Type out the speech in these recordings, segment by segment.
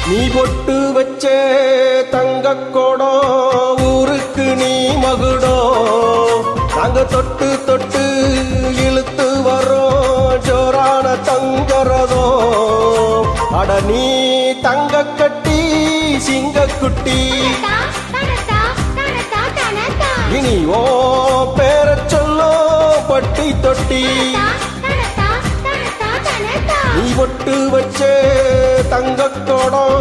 நீ பொட்டு வச்ச தங்கக்கோடம் ஊருக்கு நீ மகுடம் நாங்க தொட்டு தொட்டு இழுத்து வரோம் ஜோரான தங்கரதோ அட நீ தங்க கட்டி சிங்கக்குட்டி இனி ஓ பேர சொல்லோ பட்டி தொட்டி நீ பொட்டு வச்சே தங்கக்கோடம்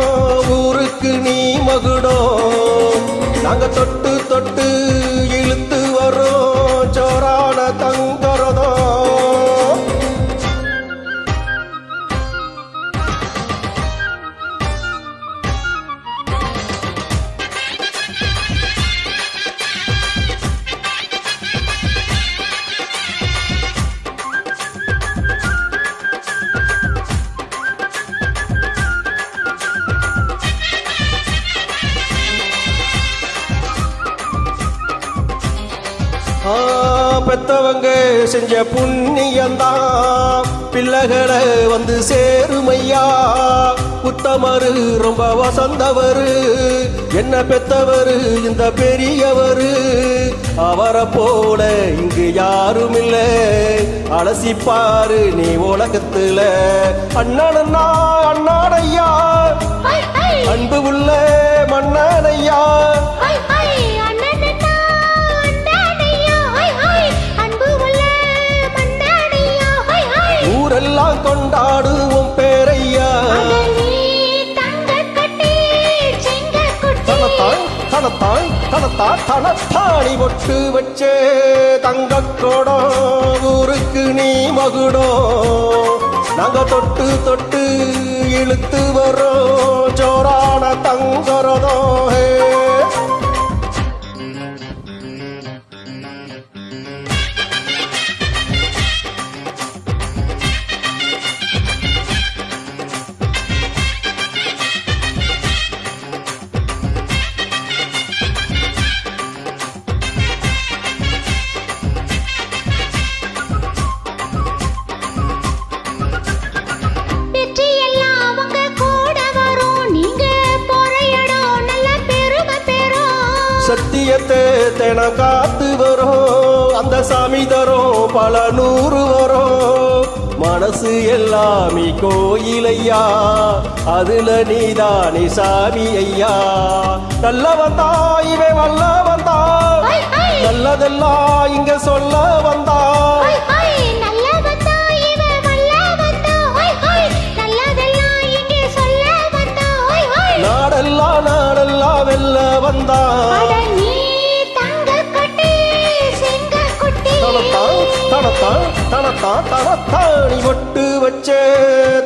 ஊருக்கு நீ மகுடம் நாங்க தொட்டு தொட்டு இழுத்து வரோம் ஜோரான தங்கரதோ பெத்தவங்க செஞ்ச புண்ணியந்தான் பிள்ளைகளை வந்து சேருமையா புத்தமரு ரொம்ப வசந்தவரு என்ன பெத்தவரு இந்த பெரியவரு அவரை போல இங்கு யாரும் இல்ல அலசிப்பாரு நீ உலகத்துல அண்ணனா அண்ணாடையா அன்பு உள்ள மன்னனையா ஊரெல்லாம் கொண்டாடுவோம் பேரையா தனத்தாய் தனத்தாணி பொட்டு வச்சே தங்கக்கோடம் ஊருக்கு நீ மகுடம் நாங்க தொட்டு தொட்டு இழுத்து வரோம் ஜோரான தங்கரதோ சத்தியத்தை தென காத்து வரும் அந்த சாமி தரும் பல நூறு வரும் மனசு எல்லாமே கோயிலையா அதுல நீதானே சாமி ஐயா நல்லவன் தான் இவன் வல்லவன் தான் நல்லதெல்லாம் இங்க சொல்ல வந்தா நாடெல்லாம் வெல்ல வந்தா தனத்தாணி பொட்டு வச்சே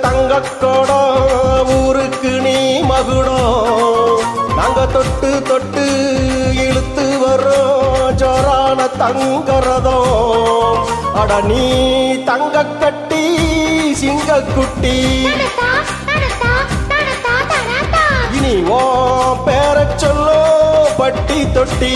தங்கக்கோடம் ஊருக்கு நீ மகுடம் நாங்க தொட்டு தொட்டு இழுத்து வரோம் ஜோரான தங்கரதோ அட நீ தங்க கட்டி சிங்கக்குட்டி இனி ஓ பேர சொல்லோ பட்டி தொட்டி